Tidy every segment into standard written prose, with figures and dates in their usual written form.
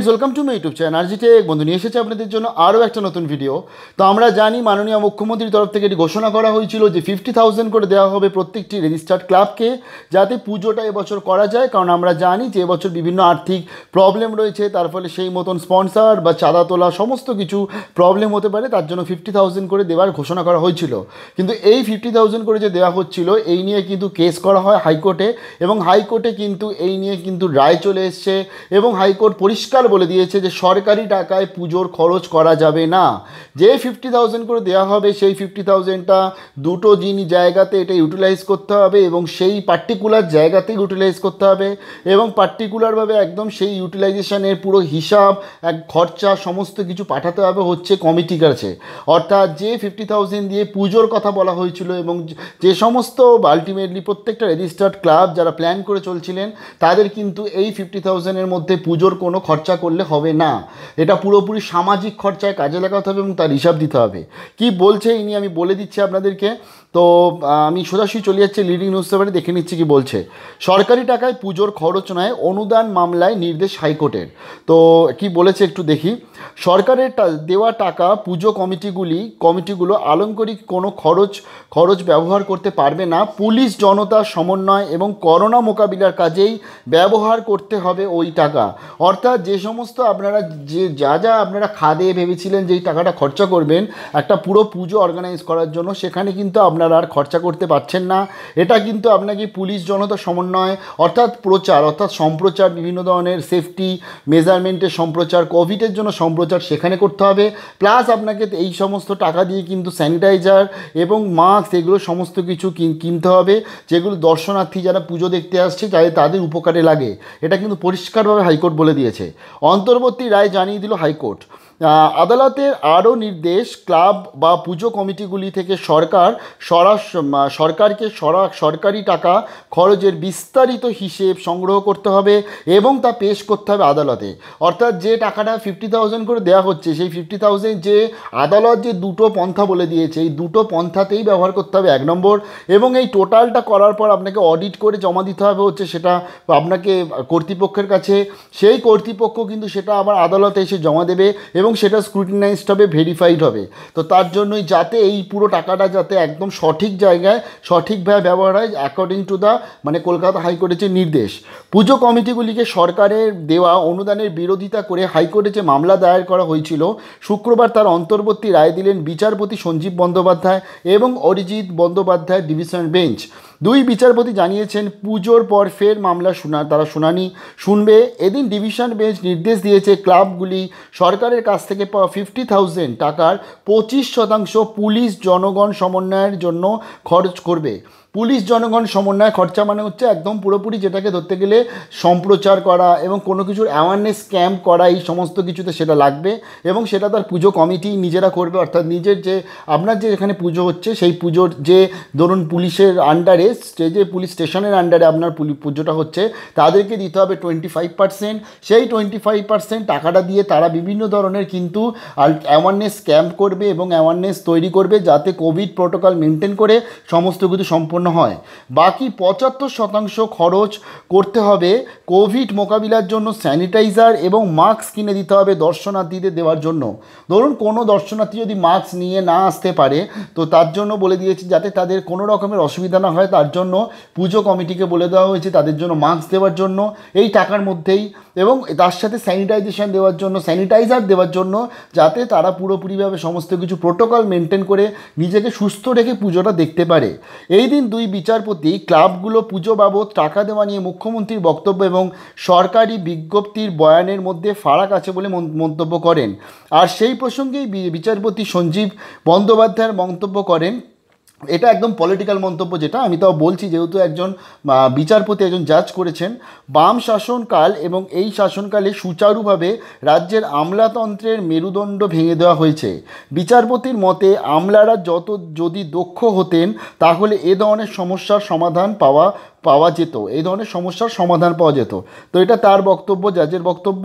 Welcome to my YouTube channel আরজিটে বন্ধু নিয়ে এসেছে আপনাদের জন্য আরও একটা নতুন ভিডিও। তো আমরা জানি মাননীয় মুখ্যমন্ত্রীর তরফ থেকে এটি ঘোষণা করা হয়েছিল যে 50,000 করে দেওয়া হবে প্রত্যেকটি রেজিস্টার্ড ক্লাবকে, যাতে পুজোটা এবছর করা যায়। কারণ আমরা জানি যে এবছর বিভিন্ন আর্থিক প্রবলেম রয়েছে, তার ফলে সেই মতন স্পন্সার বা চাঁদা তোলা সমস্ত কিছু প্রবলেম হতে পারে, তার জন্য 50,000 করে দেওয়ার ঘোষণা করা হয়েছিল। কিন্তু এই 50,000 করে যে দেওয়া হচ্ছিল এই নিয়ে কিন্তু কেস করা হয় হাইকোর্টে, এবং হাইকোর্টে কিন্তু এই নিয়ে কিন্তু রায় চলে এসছে এবং হাইকোর্ট পরিষ্কার বলে দিয়েছে যে সরকারি টাকায় পুজোর খরচ করা যাবে না। যে 50,000 করে দেওয়া হবে সেই 50,000টা দুটো জায়গাতে এটা ইউটিলাইজ করতে হবে এবং সেই পার্টিকুলার জায়গাতেই ইউটিলাইজ করতে হবে এবং পার্টিকুলারভাবে একদম সেই ইউটিলাইজেশনের পুরো হিসাব এক খরচা সমস্ত কিছু পাঠাতে হবে হচ্ছে কমিটির কাছে। অর্থাৎ যে 50,000 দিয়ে পুজোর কথা বলা হয়েছিল এবং যে সমস্ত আলটিমেটলি প্রত্যেকটা রেজিস্টার্ড ক্লাব যারা প্ল্যান করে চলছিলেন তাদের কিন্তু এই 50,000-এর মধ্যে পুজোর কোনো খরচা করলে হবে না। এটা পুরোপুরি সামাজিক খরচায় কাজে লাগাতে হবে এবং তার হিসাব দিতে হবে। কি বলছে এই নিয়ে আমি বলে দিচ্ছি আপনাদেরকে। তো আমি সোজাসুজি চলে যাচ্ছি লিডিং নিউজ পেপারে, দেখে নিচ্ছি কি বলছে। সরকারি টাকায় পুজোর খরচ নয় অনুদান মামলায় নির্দেশ হাইকোর্টের। তো কি বলেছে একটু দেখি। সরকারের দেওয়া টাকা পুজো কমিটিগুলো আলংকরিক কোনো খরচ ব্যবহার করতে পারবে না। পুলিশ জনতা সমন্বয় এবং করোনা মোকাবিলার কাজেই ব্যবহার করতে হবে ওই টাকা। অর্থাৎ যে সমস্ত আপনারা যা আপনারা খাদে ভেবেছিলেন যে এই টাকাটা খরচা করবেন একটা পুরো পুজো অর্গানাইজ করার জন্য, সেখানে কিন্তু আপনারা আর খরচা করতে পারছেন না। এটা কিন্তু আপনাকে পুলিশ জনতা সমন্বয় অর্থাৎ সম্প্রচার, বিভিন্ন ধরনের সেফটি মেজারমেন্টের সম্প্রচার, কোভিডের জন্য সম্প্রচার সেখানে করতে হবে। প্লাস আপনাকে এই সমস্ত টাকা দিয়ে কিন্তু স্যানিটাইজার এবং মাস্ক এগুলো সমস্ত কিছু কিনতে হবে, যেগুলো দর্শনার্থী যারা পুজো দেখতে আসছে তাদের উপকারে লাগে। এটা কিন্তু পরিষ্কারভাবে হাইকোর্ট বলে দিয়েছে। অন্তর্বর্তী রায় জানিয়ে দিল হাইকোর্ট। আদালতের আরও নির্দেশ, ক্লাব বা পুজো কমিটিগুলি থেকে সরকারকে সরকারি টাকা খরচের বিস্তারিত হিসেব সংগ্রহ করতে হবে এবং তা পেশ করতে হবে আদালতে। অর্থাৎ যে টাকাটা 50,000 করে দেওয়া হচ্ছে সেই 50,000 যে আদালত যে দুটো পন্থা বলে দিয়েছে এই দুটো পন্থাতেই ব্যবহার করতে হবে 1 নম্বর, এবং এই টোটালটা করার পর আপনাকে অডিট করে জমা দিতে হবে হচ্ছে সেটা আপনাকে কর্তৃপক্ষের কাছে। সেই কর্তৃপক্ষ কিন্তু সেটা আবার আদালতে এসে জমা দেবে এবং সেটা স্ক্রুটিনাইজড হবে, ভেরিফাইড হবে। তো তার জন্যই যাতে এই পুরো টাকাটা যাতে একদম সঠিক জায়গায় সঠিকভাবে ব্যবহার হয় অ্যাকর্ডিং টু কলকাতা হাইকোর্টের যে নির্দেশ। পুজো কমিটিগুলিকে সরকারের দেওয়া অনুদানের বিরোধিতা করে হাইকোর্টে যে মামলা দায়ের করা হয়েছিল শুক্রবার তার অন্তর্বর্তী রায় দিলেন বিচারপতি সঞ্জীব বন্দ্যোপাধ্যায় এবং অরিজিৎ বন্দ্যোপাধ্যায় ডিভিশন বেঞ্চ। দুই বিচারপতি জানিয়েছেন পুজোর পর ফের মামলা তারা শুনানি শুনবে। এদিন ডিভিশন বেঞ্চ নির্দেশ দিয়েছে ক্লাবগুলি সরকারের কাছ থেকে পাওয়া 50,000 টাকার 25% পুলিশ জনগণ সমন্বয়ের জন্য খরচ করবে। পুলিশ জনগণ সমন্বয় খরচা মানে হচ্ছে একদম পুরোপুরি যেটাকে ধরতে গেলে সম্প্রচার করা এবং কোনো কিছুর অ্যাওয়ারনেস ক্যাম্প করা, এই সমস্ত কিছুতে সেটা লাগবে এবং সেটা তার পুজো কমিটি নিজেরা করবে। অর্থাৎ নিজের যে আপনার যে এখানে পুজো হচ্ছে সেই পুজোর যে ধরুন পুলিশের আন্ডারে যে পুলিশ স্টেশনের আন্ডারে আপনার পুজোটা হচ্ছে তাদেরকে দিতে হবে 25%। সেই 25% টাকাটা দিয়ে তারা বিভিন্ন ধরনের কিন্তু অ্যাওয়ারনেস ক্যাম্প করবে এবং অ্যাওয়ারনেস তৈরি করবে যাতে কোভিড প্রোটোকল মেনটেন করে সমস্ত কিছু সম্পন্ন হয়। বাকি 75% খরচ করতে হবে কোভিড মোকাবিলার জন্য স্যানিটাইজার এবং মাস্ক কিনে দিতে হবে দর্শনার্থীদের দেওয়ার জন্য। ধরুন কোনো দর্শনার্থী যদি মাস্ক নিয়ে না আসতে পারে তো তার জন্য বলে দিয়েছি যাতে তাদের কোনো রকমের অসুবিধা না হয়, তার জন্য পুজো কমিটিকে বলে দেওয়া হয়েছে তাদের জন্য মাস্ক দেওয়ার জন্য এই টাকার মধ্যেই, এবং তার সাথে স্যানিটাইজার দেওয়ার জন্য যাতে তারা পুরোপুরিভাবে সমস্ত কিছু প্রোটোকল মেনটেন করে নিজেকে সুস্থ রেখে পুজোটা দেখতে পারে। এই দিন দুই বিচারপতি ক্লাবগুলো পুজো বাবদ টাকা দেওয়া নিয়ে মুখ্যমন্ত্রীর বক্তব্য এবং সরকারি বিজ্ঞপ্তির বয়ানের মধ্যে ফারাক আছে বলে মন্তব্য করেন। আর সেই প্রসঙ্গেই বিচারপতি সঞ্জীব বন্দ্যোপাধ্যায়ের মন্তব্য করেন, এটা একদম পলিটিক্যাল মন্তব্য, যেটা আমি তাও বলছি যেহেতু একজন বিচারপতি একজন জাজ করেছেন। বাম শাসনকাল এবং এই শাসনকালে সুচারুভাবে রাজ্যের আমলাতন্ত্রের মেরুদণ্ড ভেঙে দেওয়া হয়েছে। বিচারপতির মতে আমলারা যদি দক্ষ হতেন তাহলে এ ধরনের সমস্যার সমাধান পাওয়া পাওয়া যেত, এই ধরনের সমস্যার সমাধান পাওয়া যেত। তো এটা তার বক্তব্য, জাজের বক্তব্য।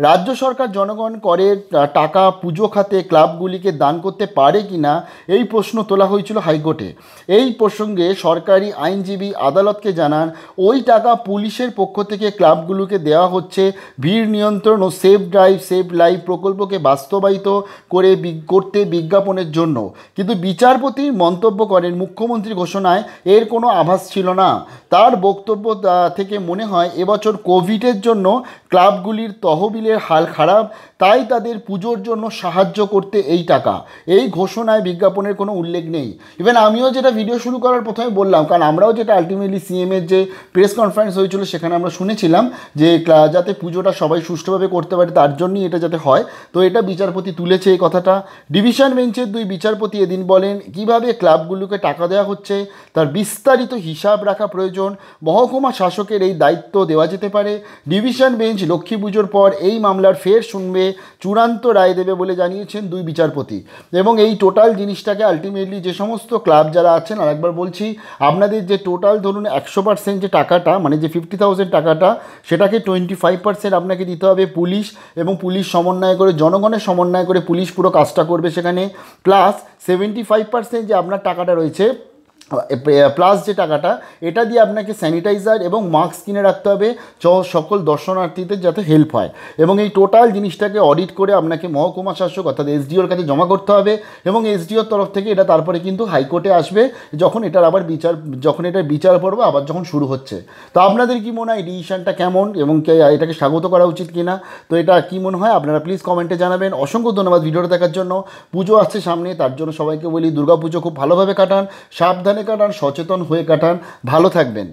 রাজ্য সরকার জনগণ করের টাকা পুজো খাতে ক্লাবগুলিকে দান করতে পারে কি না, এই প্রশ্ন তোলা হয়েছিল হাইকোর্টে। এই প্রসঙ্গে সরকারি আইনজীবী আদালতকে জানান, ওই টাকা পুলিশের পক্ষ থেকে ক্লাবগুলোকে দেওয়া হচ্ছে ভিড় নিয়ন্ত্রণ ও সেফ ড্রাইভ সেভ লাইফ প্রকল্পকে বাস্তবায়িত করতে বিজ্ঞাপনের জন্য। কিন্তু বিচারপতি মন্তব্য করেন, মুখ্যমন্ত্রী ঘোষণায় এর কোনো আভাস ছিল না। তার বক্তব্য থেকে মনে হয় এবছর কোভিডের জন্য ক্লাবগুলির তহবিলের হাল খারাপ, তাই তাদের পুজোর জন্য সাহায্য করতে এই টাকা। এই ঘোষণায় বিজ্ঞাপনের কোনো উল্লেখ নেই। ইভেন আমিও যেটা ভিডিও শুরু করার প্রথমে বললাম, কারণ আমরাও যেটা আলটিমেটলি সিএমের যে প্রেস কনফারেন্স হয়েছিল সেখানে আমরা শুনেছিলাম যে যাতে পুজোটা সবাই সুষ্ঠুভাবে করতে পারে তার জন্যই এটা যাতে হয়। তো এটা বিচারপতি তুলেছে এই কথাটা। ডিভিশন বেঞ্চের 2 বিচারপতি এদিন বলেন, কিভাবে ক্লাবগুলোকে টাকা দেওয়া হচ্ছে তার বিস্তারিত হিসাব রাখা প্রয়োজন। মহকুমা শাসকের এই দায়িত্ব দেওয়া যেতে পারে। ডিভিশন বেঞ্চ লক্ষ্মী পুজোর পর এই মামলার ফের শুনবে, চূড়ান্ত রায় দেবে বলে জানিয়েছেন 2 বিচারপতি। এবং এই টোটাল জিনিসটাকে আলটিমেটলি যে সমস্ত ক্লাব যারা আছেন, আরেকবার বলছি, আপনাদের যে টোটাল ধরুন 100% যে টাকাটা, মানে যে 50,000 টাকাটা, সেটাকে 25% আপনাকে দিতে হবে পুলিশ, এবং পুলিশ সমন্বয় করে, জনগণের সমন্বয় করে পুলিশ পুরো কাজটা করবে সেখানে। প্লাস 75% যে আপনার টাকাটা রয়েছে, প্লাস যে টাকাটা, এটা দিয়ে আপনাকে স্যানিটাইজার এবং মাস্ক কিনে রাখতে হবে সকল দর্শনার্থীদের যাতে হেল্প হয়। এবং এই টোটাল জিনিসটাকে অডিট করে আপনাকে মহকুমা শাসক অর্থাৎ এসডিওর কাছে জমা করতে হবে, এবং এসডিওর তরফ থেকে এটা তারপরে কিন্তু হাইকোর্টে আসবে যখন এটার আবার বিচার পর্ব আবার যখন শুরু হচ্ছে। তো আপনাদের কি মনে হয় ডিসিশনটা কেমন, এবং এটাকে স্বাগত করা উচিত কিনা? তো এটা কি মনে হয় আপনারা প্লিজ কমেন্টে জানাবেন। অসংখ্য ধন্যবাদ ভিডিওটা দেখার জন্য। পুজো আসছে সামনে, তার জন্য সবাইকে বলি দুর্গা পুজো খুব ভালোভাবে কাটান, সাবধানে কাটান, সচেতন হয়ে কাটান, ভালো থাকবেন।